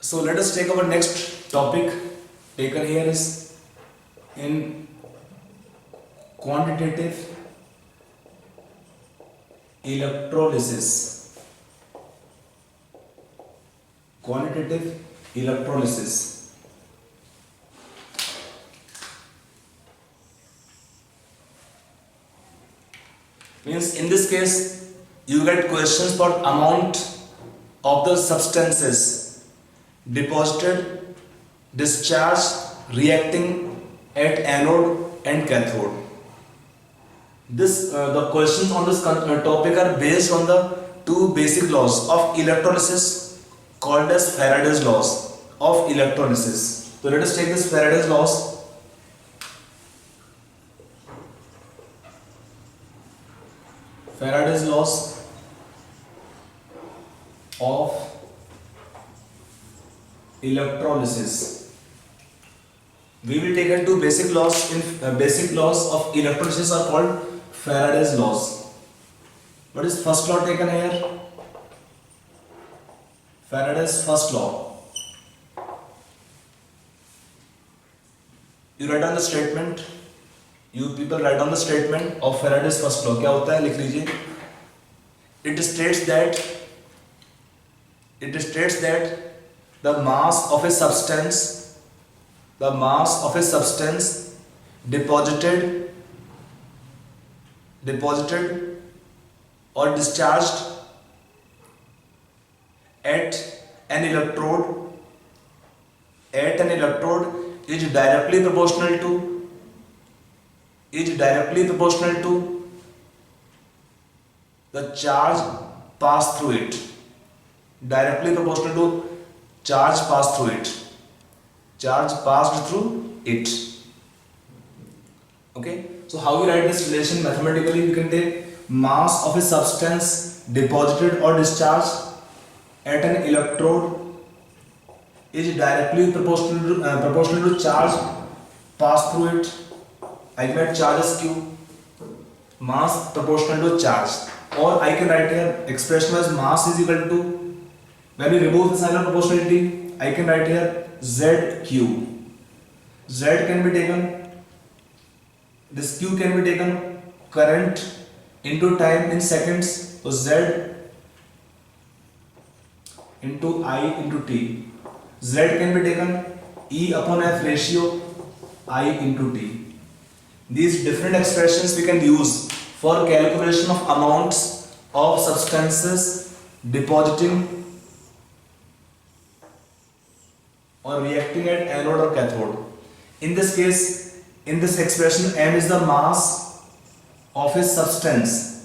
So let us take our next topic taken here is in quantitative electrolysis. Quantitative electrolysis means in this case you get questions for amount of the substances deposited, discharged, reacting at anode and cathode. The questions on this topic are based on the two basic laws of electrolysis called as Faraday's laws of electrolysis. So let us take this Faraday's laws. Faraday's laws of electrolysis. We will take two basic laws. In basic laws of electrolysis are called Faraday's laws. What is first law taken here? Faraday's first law. You write on the statement. You people write on the statement of Faraday's first law. क्या होता है लिख लीजिए. It states that the mass of a substance deposited or discharged at an electrode is directly proportional to the charge passed through it. Directly proportional to charge passed through it. Okay, so how we write this relation mathematically? We can take mass of a substance deposited or discharged at an electrode is directly proportional to charge passed through it. I can write charge as Q, mass proportional to charge, or I can write here expression as mass is equal to, when we remove the sign of proportionality, I can write here ZQ. Z can be taken, this Q can be taken current into time in seconds, so Z into I into T. Z can be taken E upon F ratio I into T. These different expressions we can use for calculation of amounts of substances depositing or reacting at anode or cathode. In this case, in this expression, M is the mass of a substance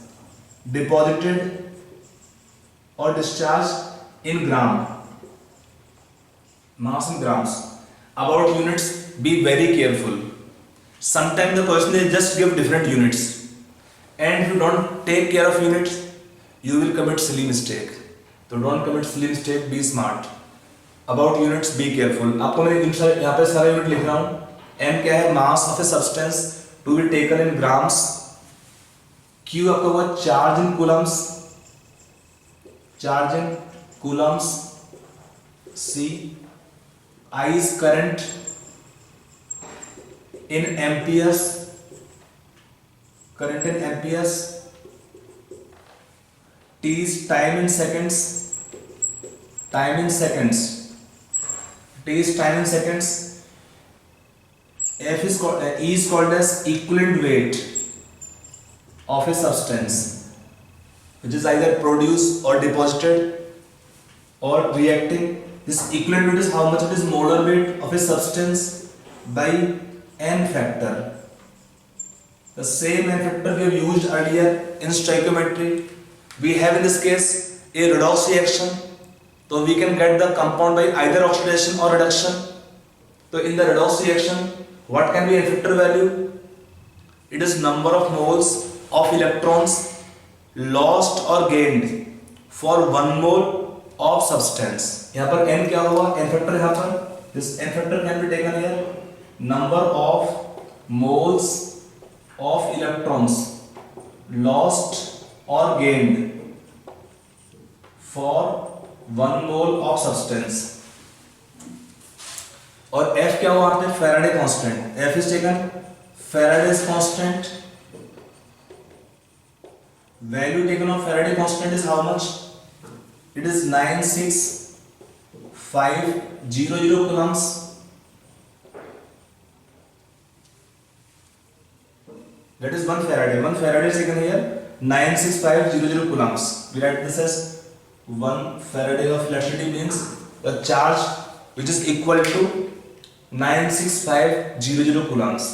deposited or discharged in gram. Mass in grams. About units, be very careful. Sometimes the question is just give different units, and if you don't take care of units, you will commit silly mistake. So don't commit silly mistake. Be smart. About units, be careful. आपको मैं यहाँ पे सारे unit लिख रहा हूँ. M क्या है? Mass of a substance to be taken in grams. Q आपका हुआ charge in coulombs. C I is current in amperes. T is time in seconds. T is time in seconds. E is called as equivalent weight of a substance, which is either produced or deposited or reacting. This equivalent weight is how much it is molar weight of a substance by n factor. The same n factor we have used earlier in stoichiometry. We have in this case a redox reaction. So we can get the compound by either oxidation or reduction. So in the redox reaction, what can be n factor value? It is number of moles of electrons lost or gained for 1 mole of substance. यहाँ पर n क्या हुआ? n factor यहाँ पर. This n factor can be taken here. Number of moles of electrons lost or gained for 1 mole of substance. और F क्या हुआ आपने, Faraday constant, F is taken Faraday's constant, value taken of Faraday constant is how much, it is 96500 coulombs. That is 1 Faraday. 1 Faraday is taken here, 96500 coulombs. We write this as 1 Faraday of electricity means the charge which is equal to 96500 coulombs.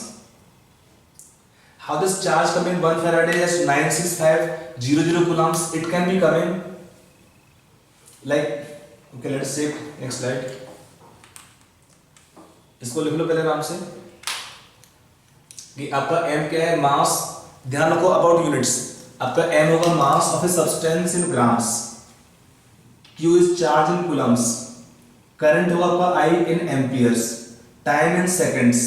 How this charge come in 1 Faraday as 96500 coulombs? It can be coming like, okay, let's take next slide. इसको लिख लो पहले आराम से कि आपका m क्या है, मास, ध्यान रखो अबाउट यूनिट्स, आपका m होगा मास of a substance in grams, q is charge in Coulomb's, current होगा आपका I in amperes, time in seconds,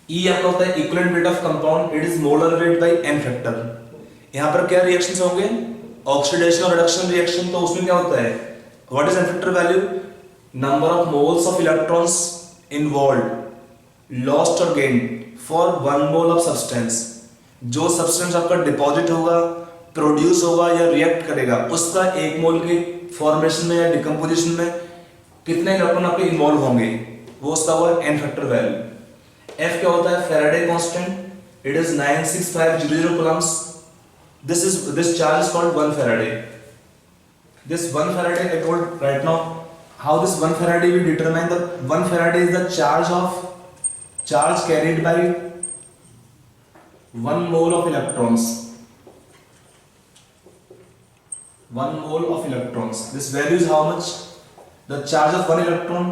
E आपका होता है equivalent weight of compound, it is molar weight by m factor. यहां पर क्या रिएक्शंस होंगे, ऑक्सीडेशन और रिडक्शन रिएक्शन, तो उसमें क्या होता है, what is m factor value, number of moles of electrons involved, lost और gained for 1 mole of substance. जो सब्सटेंस आपका डिपॉजिट होगा, प्रोड्यूस होगा या रिएक्ट करेगा, उसका 1 मोल के फॉर्मेशन में या डिकम्पोजिशन में कितने इलेक्ट्रॉन आपके इन्वॉल्व होंगे, वो उसका हुआ n फैक्टर वैल्यू। F क्या होता है, Faraday constant, it is 96500 coulombs. This charge is called 1 Faraday. This 1 Faraday I told right now how this 1 Faraday we determine. The 1 Faraday is the charge carried by 1 mole of electrons. 1 mole of electrons. This value is how much? The charge of 1 electron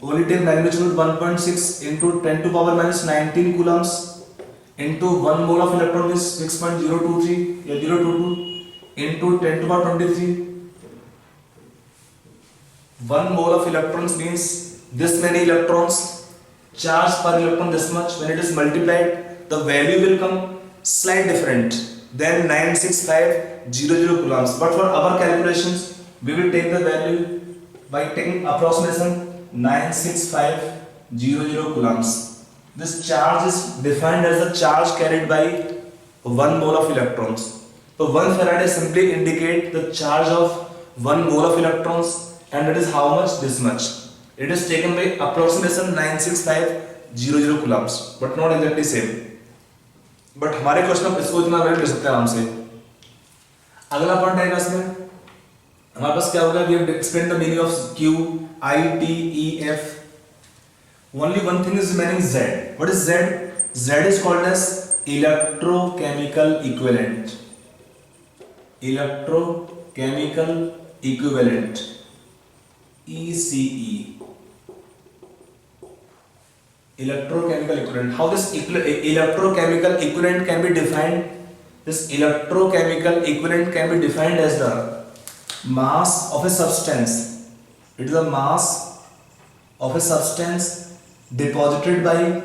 only take magnitude 1.6 into 10 to power minus 19 coulombs into 1 mole of electron is 6.023 या 022 into 10 to power 23. 1 mole of electrons means this many electrons, charge per electron this much. When it is multiplied, the value will come slight different than 96500 coulombs. But for our calculations, we will take the value by taking approximation 96500 coulombs. This charge is defined as the charge carried by 1 mole of electrons. So 1 Faraday simply indicate the charge of 1 mole of electrons, and it is how much, this much. It is taken by approximation 96500 coulombs, but not exactly same. But हमारे question में इसको इतना value ले सकते हैं आराम से। अगला पॉइंट आएगा इसमें, हमारे पास क्या होगा, we have explained the meaning of Q, I, T, E, F. Only one thing is remaining Z. What is Z? Z is called as electrochemical equivalent. Electrochemical equivalent. ECE. Electrochemical equivalent. How this electrochemical equivalent can be defined? This electrochemical equivalent can be defined as the mass of a substance. It is the mass of a substance deposited by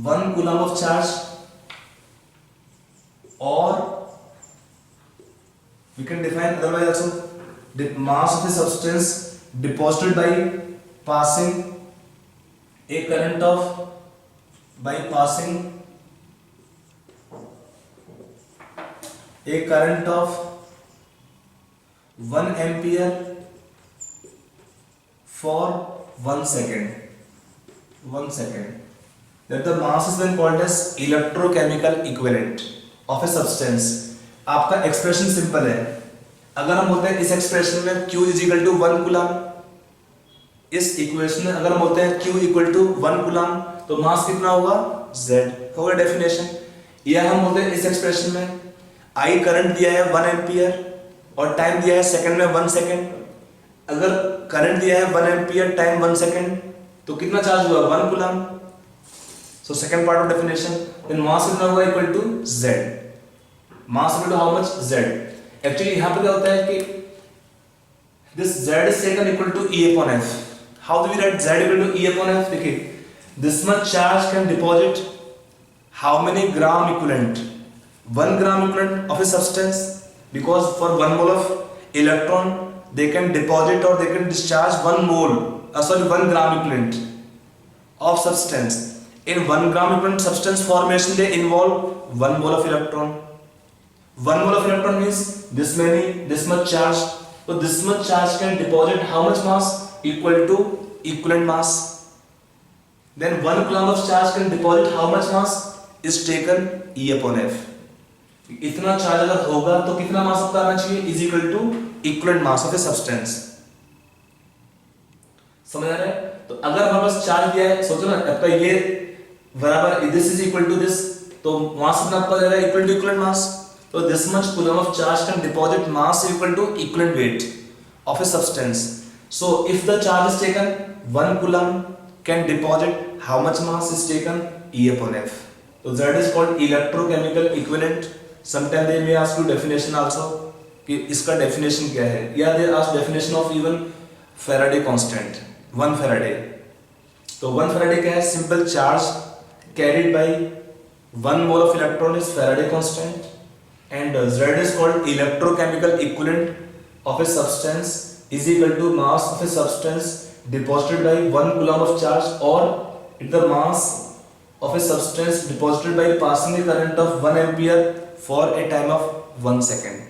1 coulomb of charge, or we can define otherwise also the mass of a substance deposited by passing a current of 1 ampere for 1 second. That the mass is then called as electrochemical equivalent of a substance. आपका expression simple है, अगर हम बोलते हैं इस expression में Q is equal to 1 coulomb, इस equation में अगर हम बोलते हैं Q equal to 1 coulomb, तो मास कितना होगा, Z होगा डेफिनेशन। या हम बोलते हैं इस एक्सप्रेशन में I करंट दिया है 1 एम्पियर और टाइम दिया है सेकंड में 1 सेकंड, अगर करंट दिया है 1 एम्पियर, टाइम 1 सेकंड, तो कितना चार्ज हुआ, 1 coulomb. So second part of definition, then mass कितना होगा, equal to Z. Mass equal to how much, Z. Actually यहाँ पे क्या होता है कि this Z is taken equal to E upon F. How do we write Z equal to E upon F? देखिए, this much charge can deposit how many gram equivalent? 1 gram equivalent of a substance, because for 1 mole of electron they can deposit or they can discharge 1 mole 1 gram equivalent of substance. In 1 gram equivalent substance formation, they involve 1 mole of electron. 1 mole of electron means this much charge. So this much charge can deposit how much mass? Equal to equivalent mass. Then 1 coulomb of charge can deposit how much mass? Is taken E upon F. इतना charge अगर होगा तो कितना mass आपका आना चाहिए? Is equal to equivalent mass of a substance. समझ आ रहा है? तो अगर हमारे पास चार्ज दिया है, सोचो ना, आपका ये बराबर this is equal to this, तो मास कितना आपका जाएगा? Equal to equivalent mass. तो this much coulomb of charge can deposit mass equal to equivalent weight of a substance. So if the charge is taken 1 coulomb can deposit how much mass is taken? E upon F. So that is called electrochemical equivalent. Sometimes they may ask you definition also कि इसका definition क्या है, या they ask definition of even Faraday constant 1 Faraday. तो 1 Faraday क्या है? Simple charge carried by 1 mole of electron is Faraday constant, and Z is called electrochemical equivalent of a substance is equal to mass of a substance deposited by 1 coulomb of charge, or the mass of a substance deposited by passing a current of 1 ampere for a time of 1 second.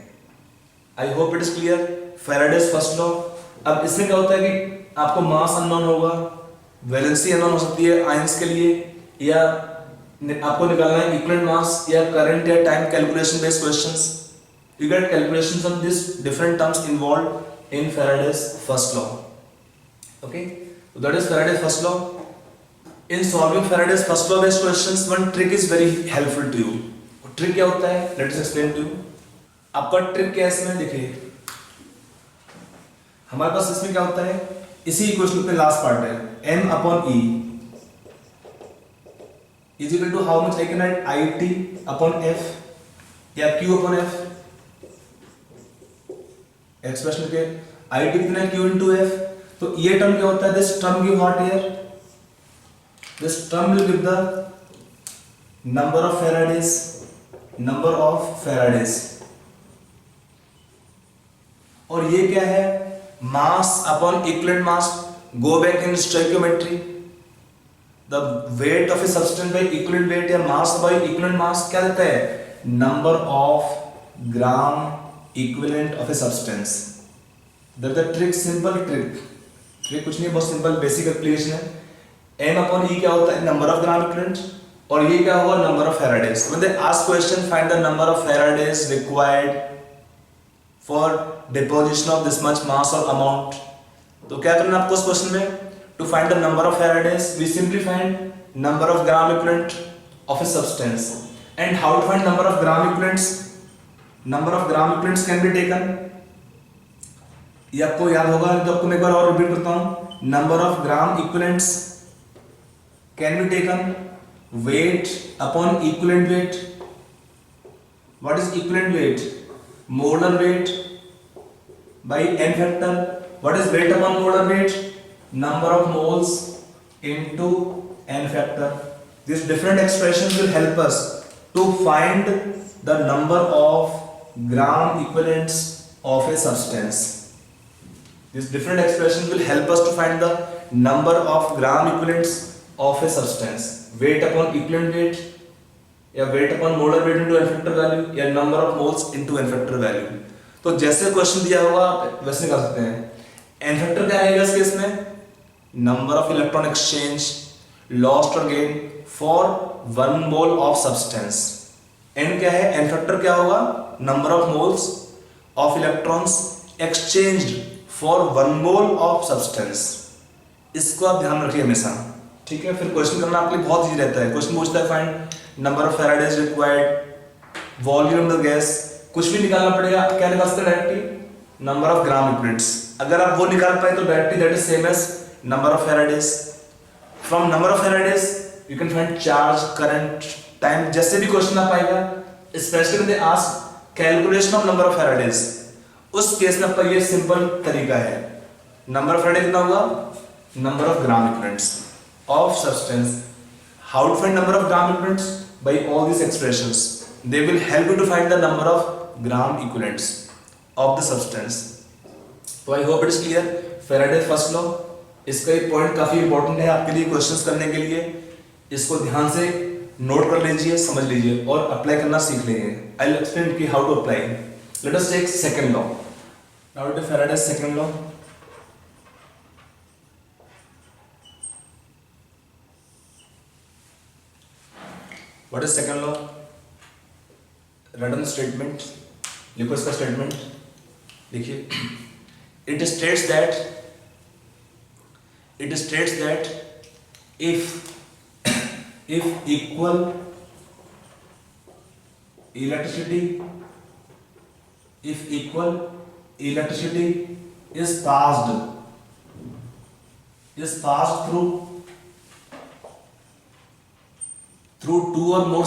I hope it is clear. Faraday's first law. अब इसमें क्या होता है कि आपको मास unknown होगा, valency unknown हो सकती है आयंस के लिए, या आपको निकालना है इक्विवेलेंट मास या करंट या time calculation based questions. You get calculations on these different terms involved in Faraday's first law. Okay, so that is Faraday's first law. In solving Faraday's first law based questions, one trick is very helpful to you. Trick क्या होता है? Let us explain to you. आपका trick क्या है इसमें? देखिए, हमारे पास इसमें क्या होता है, इसी इक्वेशन पे लास्ट पार्ट है m upon e is equal to how much I can write it upon f या q अपॉन f. एक्सप्रेशन के it कितना है? q into f. तो ये टर्म क्या होता है? This term give what here? This term will give the number of Faradays. और ये क्या है? Mass upon equivalent mass. Go back in stoichiometry, the weight of a substance by equivalent weight या मास बाय इक्विवेलेंट मास क्या देता है? Number of gram equivalent of a substance. That the trick, simple trick कुछ नहीं, बहुत simple basic application है. m upon e क्या होता है? नंबर ऑफ ग्राम इक्विवेलेंट, और ये क्या हुआ? Number of Faradays. When they ask question, find the number of Faradays required for deposition of this much mass or amount. तो क्या करना आपको इस क्वेश्चन में? To find the number of Faradays, we simply find number of gram equivalent of a substance. And how to find number of gram equivalents? Number of gram equivalents can be taken. ये आपको याद होगा, तो आपको मैं एक बार और repeat करता हूँ. Number of gram equivalents can be taken weight upon equivalent weight. What is equivalent weight? Molar weight by n factor. What is weight upon molar weight? Number of moles into n factor. These different expressions will help us to find the number of gram equivalents of a substance. These different expressions will help us to find the number of gram equivalents of a substance. Weight upon equivalent weight, या weight upon molar weight into n factor value, या number of moles into n factor value. तो जैसे question दिया होगा आप वैसे कर सकते हैं. n factor क्या आएगा इस केस में? Number of electron exchange lost और gain for 1 mole of substance. n क्या है? n factor क्या होगा? Number of moles of electrons exchanged for 1 mole of substance. इसको आप ध्यान रखिए हमेशा, ठीक है? फिर क्वेश्चन करना आपके लिए बहुत इजी रहता है. क्वेश्चन पूछता है find number of Faradays required, volume of the gas, कुछ भी निकालना पड़ेगा. क्या निकाल सकते हैं directly? Number of gram equivalents. अगर आप वो निकाल पाए तो directly that is same as number of Faradays. From number of Faradays you can find charge, current, time. जैसे भी क्वेश्चन आप आएगा, specially they ask calculation of number of Faradays, उस केस में आपका ये सिंपल तरीका है. नंबर ऑफ Faraday कितना होगा? Number of gram equivalents of substance. How to find number of gram equivalents? By all these expressions, they will help you to find the number of gram equivalents of the substance. So I hope it is clear. Faraday's first law. इसका एक point काफी important है आपके लिए questions करने के लिए, इसको ध्यान से नोट कर लीजिए, समझ लीजिए और अप्लाई करना सीख लीजिए। आई विल एक्सप्लेन कि how to apply. Let us take second law. Now it is Faraday's second law. What is second law? Random statement, लिखो इसका स्टेटमेंट, देखिए। It states that if equal electricity is passed through two or more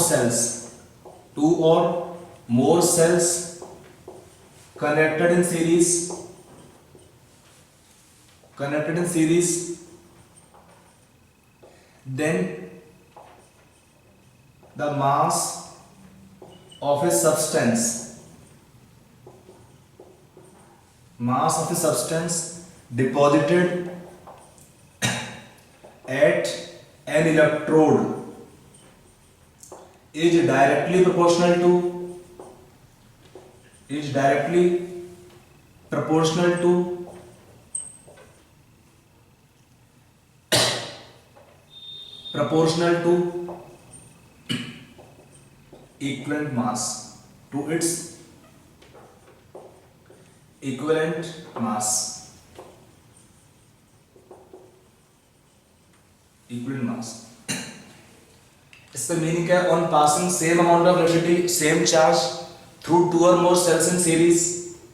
cells connected in series, then the mass of a substance deposited at an electrode is directly proportional to equivalent mass to its equivalent mass. इसका meaning क्या है? On passing same amount of electricity, same charge through two और more cells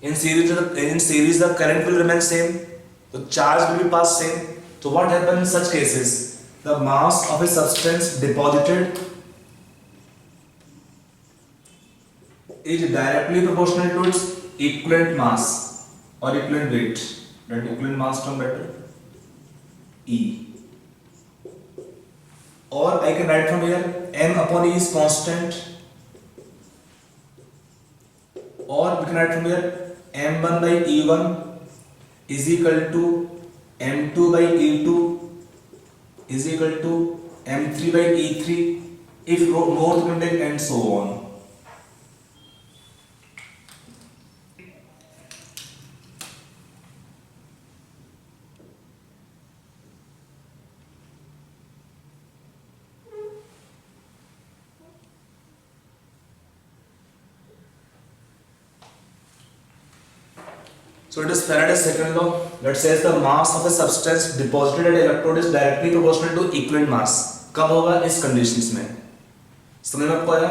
in series the current will remain same, the charge will be passed same. So what happens in such cases? The mass of a substance deposited is directly proportional to its equivalent mass or equivalent weight. That equivalent mass term better, E. Or I can write from here m upon E is constant, or we can write from here m1 by E1 is equal to m2 by E2 is equal to m3 by E3 if more contact and so on. So it is Faraday's second law that says the mass of a substance deposited at electrode is directly proportional to equivalent mass. कब होगा? इस conditions में। समझ में आपको आया?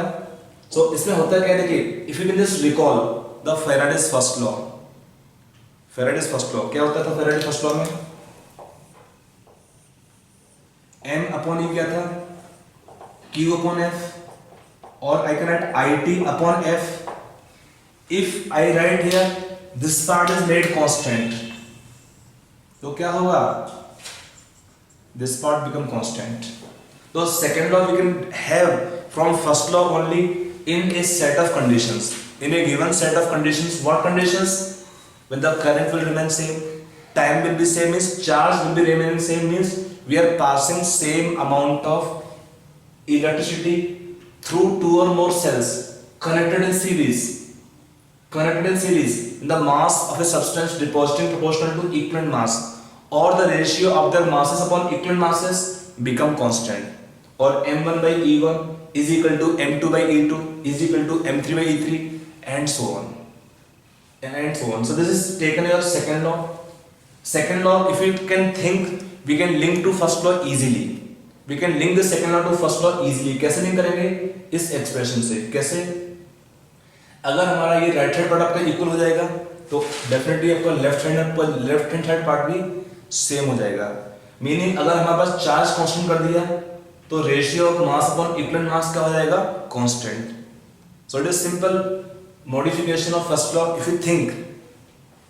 So इसमें होता है क्या, देखिए, if you can just recall the Faraday's first law. Faraday's first law क्या होता था? Faraday's first law में m upon E क्या था? Q upon F, or I can write IT upon F. If I write here this part is made constant, तो क्या होगा? This part become constant. So second law we can have from first law only in a set of conditions. In a given set of conditions, what conditions? When the current will remain same, time will be same, means charge will be remaining same, means we are passing same amount of electricity through two or more cells connected in series. The mass of a substance depositing proportional to equivalent mass, or the ratio of their masses upon equivalent masses become constant, or m1 by E1 is equal to m2 by E2 is equal to m3 by E3 and so on. So this is taken your second law. Second law, if you can think, we can link to first law easily. We can link the second law to first law easily. कैसे link करेंगे? इस expression से। कैसे? अगर हमारा ये right hand product का equal हो जाएगा तो डेफिनेटली आपका लेफ्ट हैंड साइड पार्ट भी सेम हो जाएगा। मीनिंग अगर हमारे पास चार्ज कांस्टेंट कर दिया तो ratio of mass upon equivalent mass क्या हो जाएगा? Constant. So it is simple modification of first law if you think,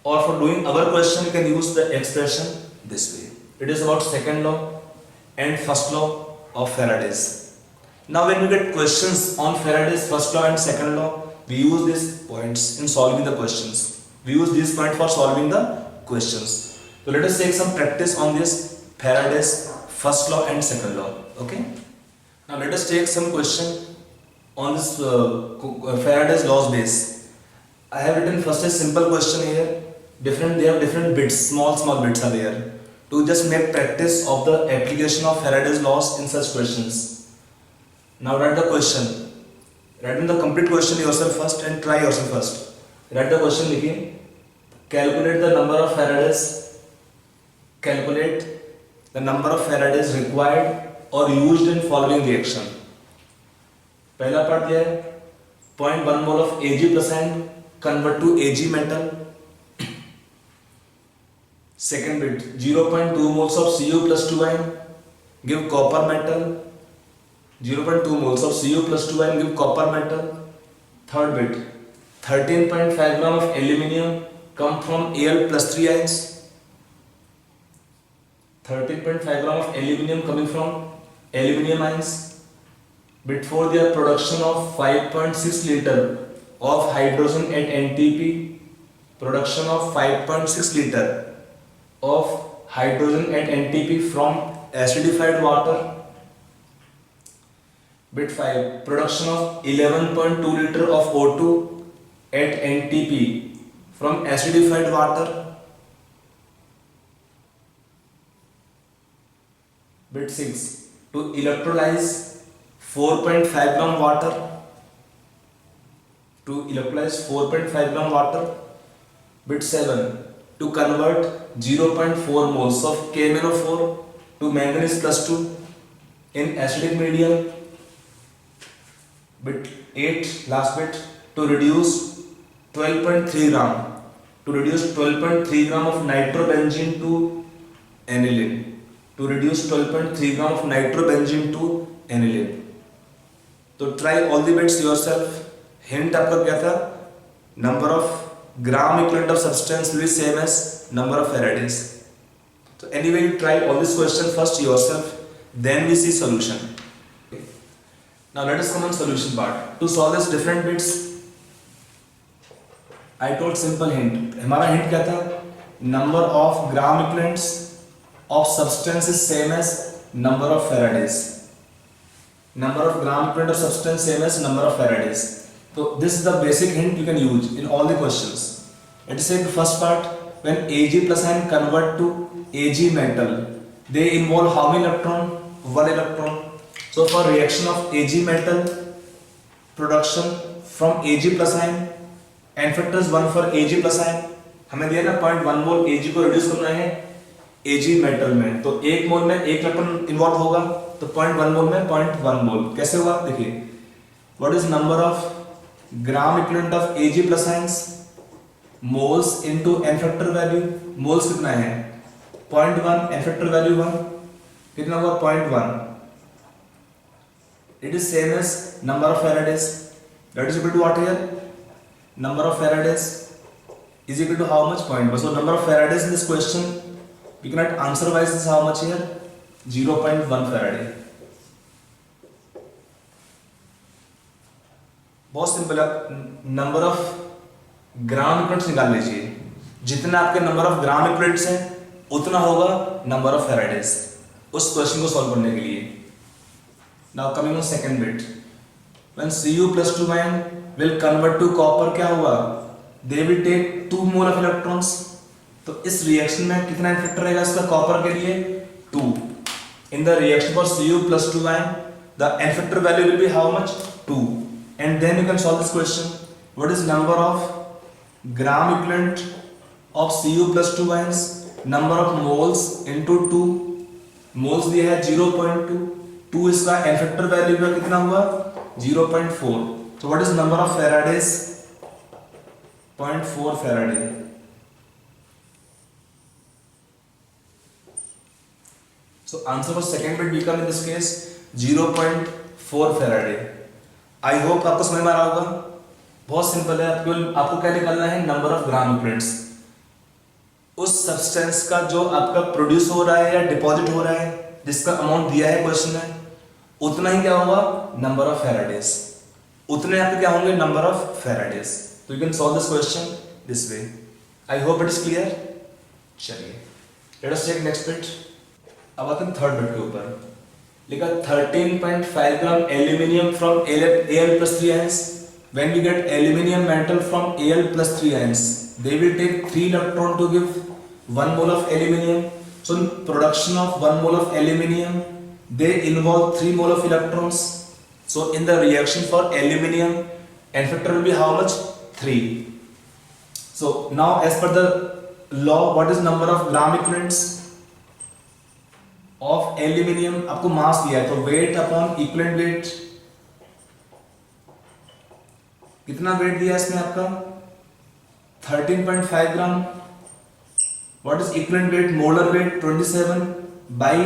और for doing our question you can use the expression this way. It is about second law and first law of Faraday's. Now when we get questions on Faraday's first law and second law, we use these points in solving the questions. We use these points for solving the questions. So let us take some practice on this Faraday's first law and second law. Okay. Now let us take some question on this Faraday's laws base. I have written first a simple question here. They have different bits, small bits are there to just make practice of the application of Faraday's laws in such questions. Now write the question. Write in the complete question yourself first and try yourself first. Write the question लिखिए. Calculate the number of Faradays. Calculate the number of Faradays required or used in following reaction. पहला part क्या है? 0.1 mole of Ag plus ion convert to Ag metal. Second bit, 0.2 moles of Cu plus 2 ion give copper metal. 0.2 moles of Cu plus 2 ion give copper metal. Third bit, 13.5 gram of aluminium come from Al plus 3 ions. 13.5 gram of aluminium coming from aluminium ions. Bit 4, their production of 5.6 liter of hydrogen at NTP. Production of 5.6 liter of hydrogen at NTP from acidified water. Bit 5, production of 11.2 liter of O2 at NTP from acidified water. Bit 6, to electrolyze 4.5 gram water. To electrolyze 4.5 gram water. Bit 7, to convert 0.4 moles of KMnO4 to manganese plus 2 in acidic medium. Bit 8, last bit, to reduce 12.3 gram. To reduce 12.3 gram of nitrobenzene to aniline. To reduce 12.3 gram of nitrobenzene to aniline. तो try all the bits yourself. Hint आपका क्या था? Number of gram equivalent of substance will be same as number of Faradays. So anyway, you try all this question first yourself, then we see solution. Okay. Now let us come on solution part. To solve this different bits, I told simple hint. हमारा hint क्या था? Number of gram equivalents of substance is same as number of Faradays. Number of gram equivalent of substance same as number of Faradays. So this is the basic hint you can use in all the questions. Let us say the first part, when Ag plus ion convert to Ag metal, they involve how many electron? 1 electron. So for reaction of Ag metal, production from Ag plus ion, n factor is 1 for Ag plus ion. हमें दिया ना 0.1 मोल Ag को reduce करना है Ag metal में, तो 1 मोल में 1 electron involve होगा, तो 0.1 मोल में 0.1 मोल. कैसे हुआ देखिए. What is number of gram equivalent of Ag plus ions? Moles into n factor value. Moles कितना है? 0.1, n factor value 1. कितना हुआ? 0.1. It is same as number of Faradays. That is equal to what here? Number of Faradays is equal to how much? 0.1. So number of Faradays in this question, we can write answer wise is how much here? 0.1 Faraday. बहुत simple है. Number of gram equivalents निकाल लीजिए. जितना आपके number of gram equivalents हैं उतना होगा number of Faraday's उस क्वेश्चन को सॉल्व करने के लिए. Now coming on second bit, when Cu plus 2 ion will convert to copper, क्या हुआ? They will take 2 mole of electrons. तो इस रिएक्शन में कितना इफेक्ट रहेगा इसका कॉपर के लिए? 2. In the reaction for Cu plus 2 ion, the n factor value will be how much? 2. And then you can solve this question. What is number of gram equivalent of Cu plus 2 ions? Number of moles into 2. Moles दिया है 0.2. 2 इसका n factor value का कितना हुआ? 0.4. So what is number of Faradays? 0.4 Faraday. So answer for second bit become in this case 0.4 Faraday. I hope आपको समझ में आ रहा होगा. बहुत सिंपल है. आपको क्या निकालना है? Number of gram equivalents. उस सब्सटेंस का जो आपका प्रोड्यूस हो रहा है या डिपॉजिट हो रहा है, जिसका अमाउंट दिया है क्वेश्चन में, उतना ही क्या होगा? Number of faradays. उतने आपके क्या होंगे? Number of faradays. तो you can solve this question this way. I hope it is clear. चलिए let us check next bit. अब आते हैं थर्ड बिट के ऊपर। लिखा 13.5 gram aluminium from Al plus 3 ions. When we get aluminium metal from Al plus 3 ions, they will take 3 electron to give 1 mole of aluminium. So in production of 1 mole of aluminium, they involve 3 mole of electrons. So in the reaction for aluminium, N factor will be how much? 3. So now as per the law, what is number of gram equivalents of aluminium? आपको मास दिया है तो weight upon equivalent weight, कितना weight दिया है इसमें आपका 13.5 gram. What is equivalent weight? Molar weight 27 by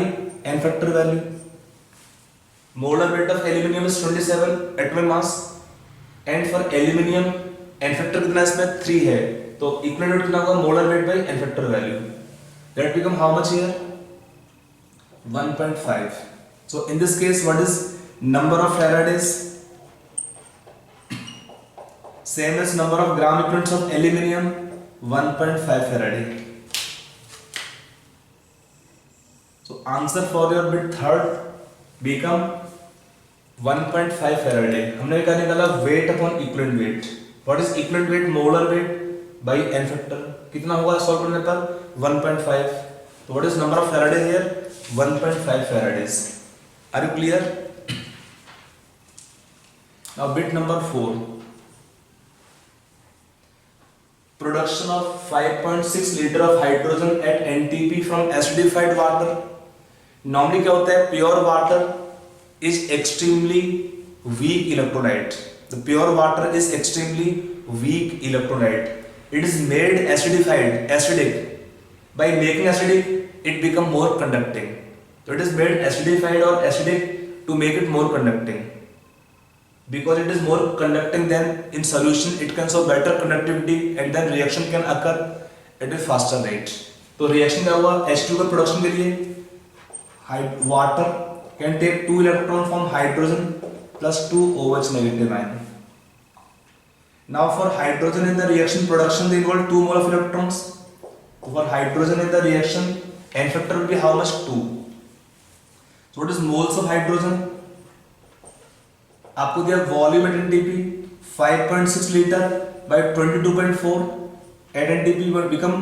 N factor value. Molar weight of aluminium is 27 atomic mass and for aluminium N factor कितना इसमें 3 है तो इक्विवेलेंट वेट कितना होगा? Molar weight by N factor value. That become how much here 1.5। So in this case what is number of faradays? Same as number of gram equivalents of aluminium, 1.5 Faraday. So answer for your bit third become 1.5 Faraday. हमने क्या निकाला? Weight upon equivalent weight. What is equivalent weight? Molar weight by n factor. कितना होगा solve करने पर? 1.5. So what is number of Faraday here? 1.5 Faradays. Are you clear? Now bit number 4. Production of 5.6 liter of hydrogen at NTP from acidified water. Normally क्या होता है? Pure water is extremely weak electrolyte. The pure water is extremely weak electrolyte. It is made acidic. By making acidic, it become more conducting. So it is made acidified or acidic to make it more conducting. Because it is more conducting than in solution, it can show better conductivity and then reaction can occur at a faster rate. तो reaction क्या हुआ? H2 के production के लिए water can take 2 electron from hydrogen plus 2 OH negative ion. Now for hydrogen in the reaction production, they involve 2 mole of electrons. For hydrogen in the reaction, N factor will be how much? 2. So what is moles of hydrogen? आपको दिया volume at NTP 5.6 litre बाय 22.4 at NTP will become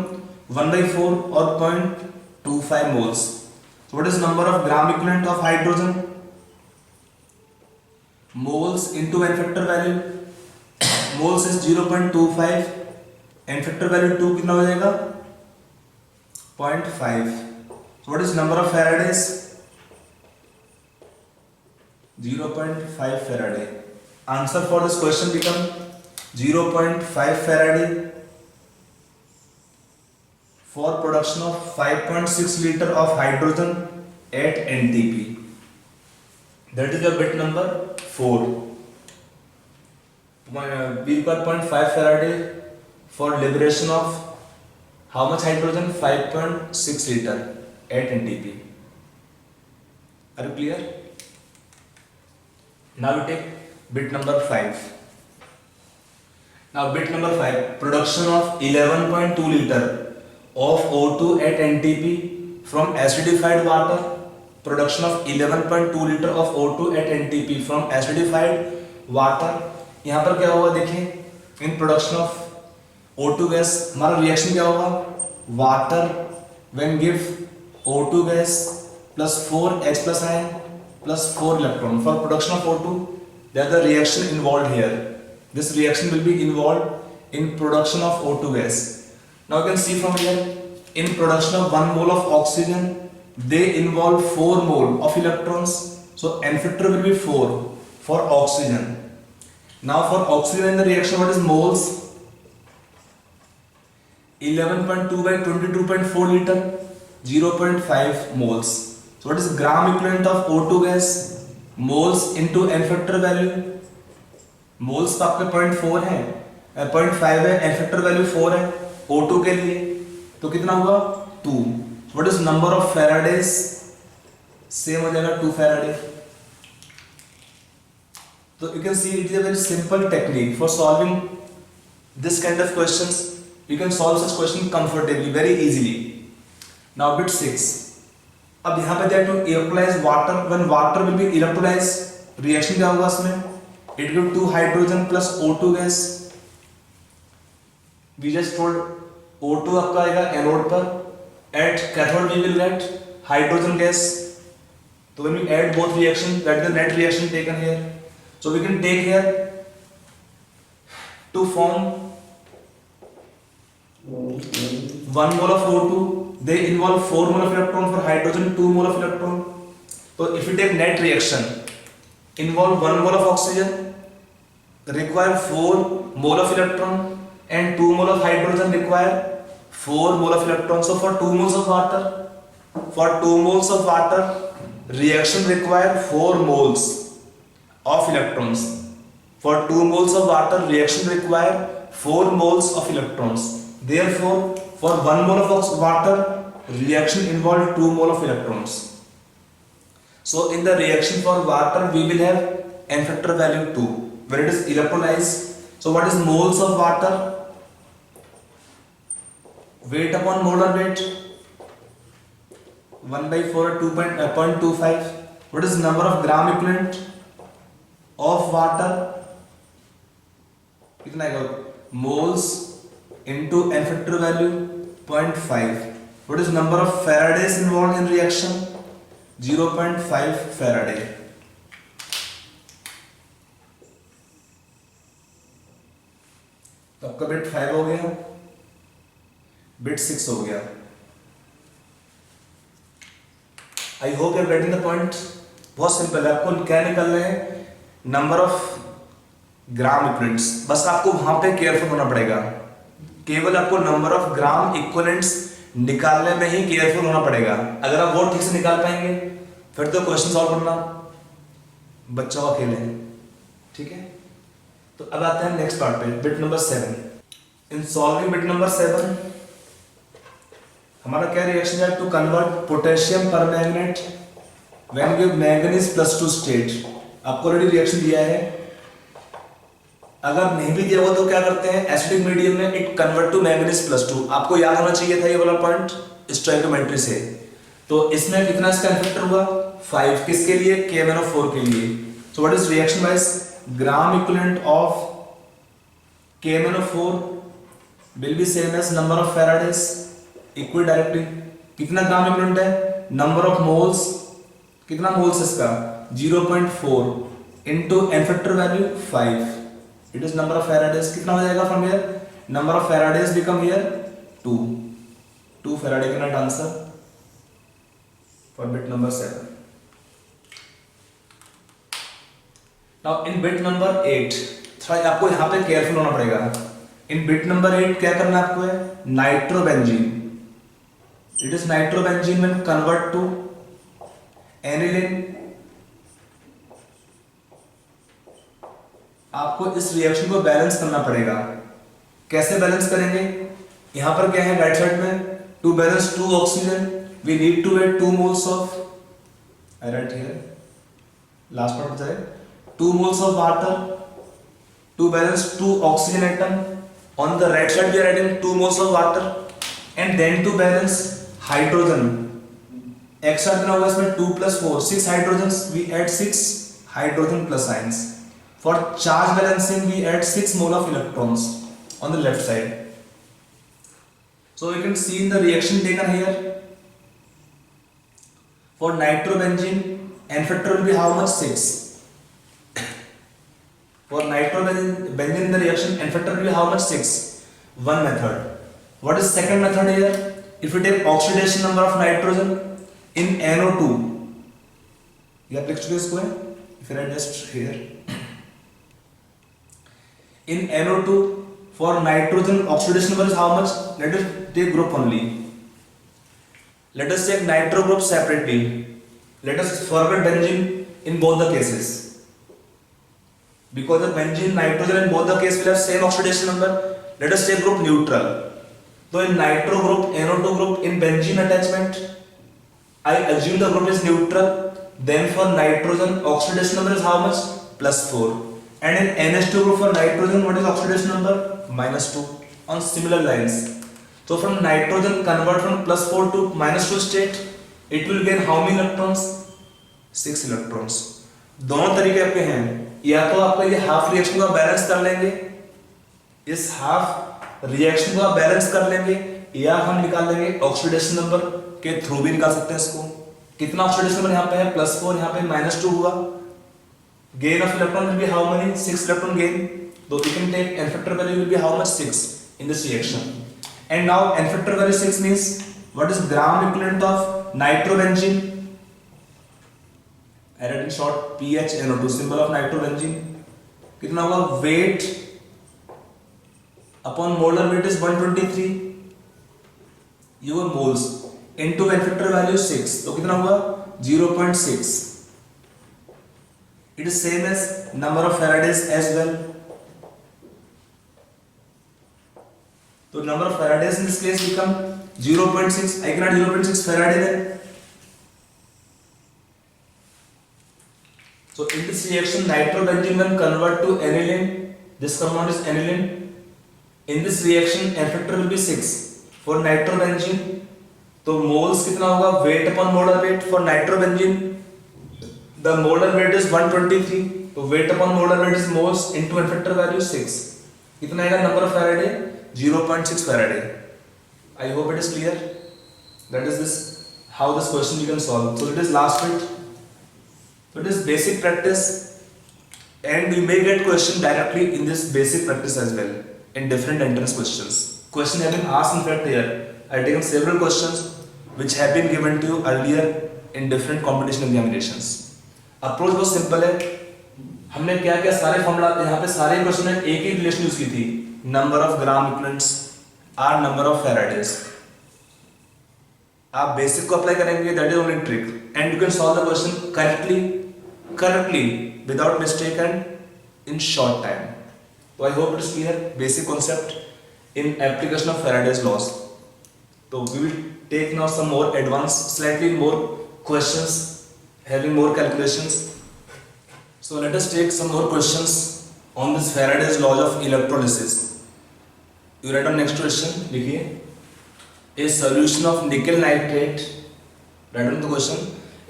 1/4 or 0.25 moles. So what is number of gram equivalent of hydrogen? Moles into N factor value. Moles is 0.25. N factor value 2 कितना हो जाएगा? 0.5. So what is number of Faradays? 0.5 Faraday. Answer for this question become 0.5 Faraday for production of 5.6 liter of hydrogen at NTP. That is your bit number 4. We got 0.5 Faraday for liberation of how much hydrogen? 5.6 liter at NTP. Are you clear? Now we take bit number 5. Now bit number 5, production of 11.2 liter of O2 at NTP from acidified water. Production of 11.2 liter of O2 at NTP from acidified water. यहाँ पर क्या होगा देखें? In production of O2 gas हमारा reaction क्या होगा? Water when give O2 gas plus 4H plus ion plus 4 electron for production of O2. There is the reaction involved here. This reaction will be involved in production of O2 gas. Now you can see from here, in production of 1 mole of oxygen, they involve 4 mole of electrons. So N factor will be 4 for oxygen. Now for oxygen in the reaction, what is moles? 11.2 by 22.4 liter, 0.5 moles. So what is gram equivalent of O2 gas? Moles into N factor value. Moles तो आपके 0.4 है, 0.5 है, N factor value 4 है O2 के लिए, तो कितना हुआ? 2. What is number of Faradays? Same हो जाएगा 2 Faraday. So you can see it is a very simple technique for solving this kind of questions. You can solve such question comfortably, very easily. Now bit 6, अब यहाँ पे they to electrolyse water, when water will be electrolyse, reaction क्या होगा इसमें, it give 2 hydrogen plus O2 gas, we just told O2 आपका आएगा anode पर, at cathode we will get hydrogen gas, so when we add both reaction, that is the net reaction taken here, so we can take here to form 1 mole of O2, they involve 4 mole of electron, for hydrogen 2 mole of electron, so if we take net reaction, involve 1 mole of oxygen, require 4 mole of electron, and 2 mole of hydrogen require 4 mole of electron, so for 2 moles of water, for 2 moles of water reaction require 4 moles of electrons, for 2 moles of water reaction require 4 moles of electrons, therefore for 1 mole of water reaction involve 2 mole of electrons. So in the reaction for water we will have n factor value 2 when it is electrolyzed. So what is moles of water, weight upon molar weight 1 by 4 2.25. What is number of gram equivalent of water, कितना आएगा, moles into n factor value 0.5. What is number of Faradays involved in reaction, 0.5 Faraday. तो आपका bit 5 हो गया, bit 6 हो गया. I hope you are getting the point. बहुत simple है, आपको क्या निकालना है, नंबर ऑफ ग्राम इक्विवेलेंट्स, बस आपको वहां पे केयरफुल होना पड़ेगा, केवल आपको नंबर ऑफ ग्राम इक्विवेलेंट्स निकालने में ही केयरफुल होना पड़ेगा. अगर आप वो ठीक से निकाल पाएंगे फिर तो क्वेश्चन सॉल्व करना बच्चों का खेल है, ठीक है. तो अब आते हैं नेक्स्ट पार्ट पे, bit number 7. In solving bit number 7 हमारा क्या रिएक्शन है, to convert potassium permanganate when give manganese +2 state. आपको ऑलरेडी रिएक्शन दिया है, अगर नहीं भी दिया हुआ तो क्या करते हैं, एसिडिक मीडियम में इट कन्वर्ट टू मैंगनीज +2. आपको याद होना चाहिए था ये वाला पॉइंट स्टोइकोमेट्री से. तो इसमें कितना इसका इफेक्ट हुआ, 5. किसके लिए, KMnO4 के लिए. So what is reaction wise, gram equivalent of KMnO4 will be same as number of Faradays equal directly. कितना ग्राम इक्विवेलेंट है, नंबर ऑफ मोल्स, कितना मोल्स इसका 0.4 into n factor value 5. It is number of Faradays. कितना हो जाएगा from here, number of Faradays become here 2 Faraday का right answer for bit number 7. Now in bit number 8 थोड़ा आपको यहां पे केयरफुल होना पड़ेगा. इन बिट नंबर 8 क्या करना आपको है, nitrobenzene. It is nitrobenzene when convert to aniline. आपको इस रिएक्शन को बैलेंस करना पड़ेगा. कैसे बैलेंस करेंगे, यहां पर क्या है राइट साइड में, to balance 2 oxygen we need to add 2 moles of, I write here last part जाए, 2 moles of water to balance 2 oxygen atom. On the right side we are adding 2 moles of water and then to balance hydrogen. Extra कितना होगा इसमें, 2 + 4 6 hydrogen, we add 6 hydrogen plus ions. For charge balancing we add 6 mole of electrons on the left side. So you can see in the reaction taken here for nitrobenzene n factor will be how much, 6. For nitrobenzene in the reaction n factor will be how much, 6. One method. What is second method here? If you take oxidation number of nitrogen in NO2, you have next to this square. If you write just here, in NO2 for nitrogen oxidation number is how much? Let us take group only. Let us take nitro group separately. Let us forget benzene in both the cases, because the benzene nitrogen in both the cases will have same oxidation number. Let us take group neutral. So in nitro group, NO2 group, in benzene attachment, I assume the group is neutral. Then for nitrogen, oxidation number is how much? +4. And in NH2 group for nitrogen, what is oxidation number? -2. On similar lines. So from nitrogen convert from +4 to -2 state, it will gain how many electrons? 6 electrons. दोनों तरीके आपके हैं, या तो आपका ये half reaction को आप बैलेंस कर लेंगे, इस हाफ रिएक्शन को आप बैलेंस कर लेंगे, या हम निकाल लेंगे ऑक्सीडेशन नंबर के थ्रू भी निकाल सकते हैं इसको। कितना ऑक्सीडेशन नंबर यहाँ पे है? +4, यहाँ पे -2 हुआ। Gain of electron will be how many? 6 electron gain. So we can take n factor value will be how much? 6 in this reaction. And now n factor value 6 means what is gram equivalent of nitrobenzene? I write in short PHNO2, symbol of nitrobenzene. कितना होगा? Weight upon molar weight is 123. ये हुआ moles into n factor value 6. तो कितना हुआ? 0.6. It is same as number of Faradays as well. So number of Faradays in this case become 0.6. I can add 0.6 Faraday then. So in this reaction, nitrobenzene will convert to aniline. This compound is aniline. In this reaction, N factor will be 6 for nitrobenzene. तो moles कितना होगा? Weight upon molar weight for nitrobenzene. The molar weight is 123. तो weight upon molar weight is moles into N factor value 6. कितना आएगा number of Faraday? 0.6 Faraday. I hope it is clear. That is this how this question you can solve. So it is last bit. So it is basic practice, and you may get question directly in this basic practice as well in different entrance questions. Question have been asked in fact here. I have taken several questions which have been given to you earlier in different competition examinations. Approach बहुत simple है। हमने क्या क्या सारे formula यहाँ पे सारे question में एक ही रिलेशन यूज की थी, number of gram equivalents are number of faradays. आप बेसिक को अप्लाई करेंगे, that is only trick, and you can solve the question correctly without mistake and in short time. तो I hope it is clear basic concept in application of faradays laws. तो we will take now some more advance, slightly more questions having more calculations. So let us take some more questions on this Faraday's law of electrolysis. You write on next question, देखिए, a solution of nickel nitrate, write on the question,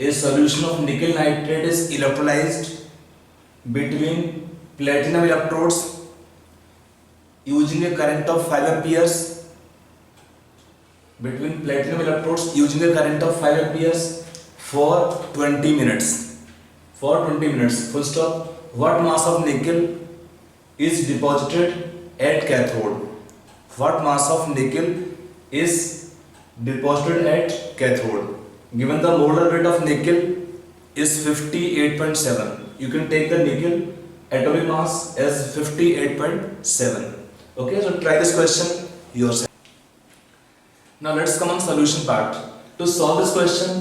a solution of nickel nitrate is electrolyzed between platinum electrodes using a current of 5 amperes, between platinum electrodes using a current of 5 amperes for 20 minutes. For 20 minutes, full stop. What mass of nickel is deposited at cathode? What mass of nickel is deposited at cathode? Given the molar weight of nickel is 58.7. You can take the nickel atomic mass as 58.7. Okay, so try this question yourself. Now let's come on solution part. To solve this question,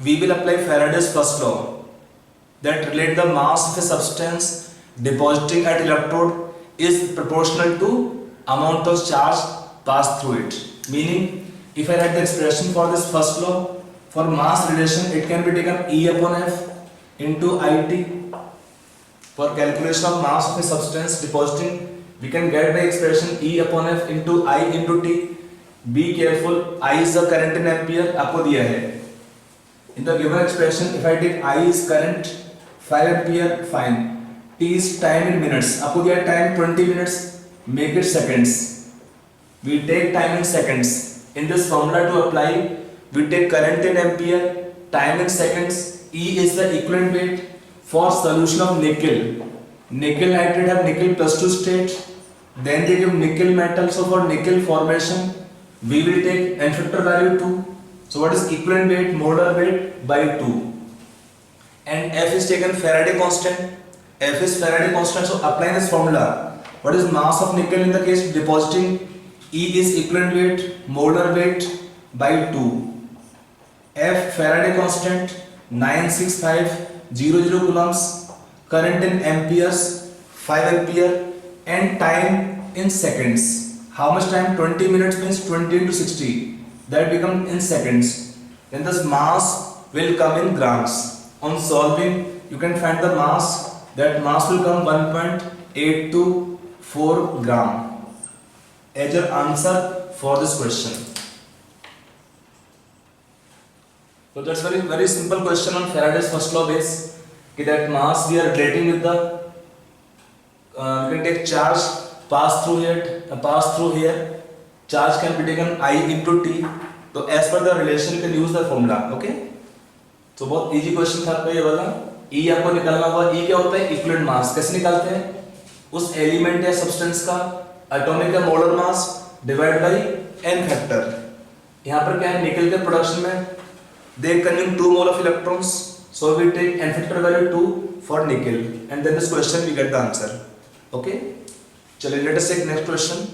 we will apply Faraday's first law that relate the mass of a substance depositing at electrode is proportional to amount of charge passed through it. Meaning, if I write the expression for this first law, for mass relation, it can be taken E upon F into IT. For calculation of mass of a substance depositing, we can get by expression E upon F into I into T. Be careful, I is the current in ampere, आपको दिया है. In the given expression, if I take I is current 5 ampere, fine. T is time in minutes. आपको दिया time 20 minutes. Make it seconds. We take time in seconds. In this formula to apply, we take current in ampere, time in seconds. E is the equivalent weight for solution of nickel. Nickel nitrate have nickel +2 state. Then they give nickel metal. So for nickel formation, we will take N factor value 2. So what is equivalent weight? Molar weight by 2. And F is taken Faraday constant. F is Faraday constant. So apply this formula. What is mass of nickel in the case depositing? E is equivalent weight, molar weight by 2. F Faraday constant 96500 coulombs. Current in amperes 5 ampere, and time in seconds. How much time? 20 minutes means 20 into 60. That becomes in seconds. Then this mass will come in grams. On solving, you can find the mass. That mass will come 1.824 gram. as your answer for this question. So that's very simple question on Faraday's first law base. That mass we are relating with the we can take charge pass through here. Charge can be taken I into T. So as per the relation you can use the formula. Okay. तो बहुत easy question था आपका ये वाला. E आपको निकालना होगा. E क्या होता है? Equivalent mass. कैसे निकालते हैं? उस एलिमेंट या सब्सटेंस का एटॉमिक या molar mass divide by n factor. यहाँ पर क्या है? निकल के प्रोडक्शन में they consume 2 mole of electrons, so we take n factor value 2 for nickel, and then this question we get the answer. Okay, चलिए let us take next question.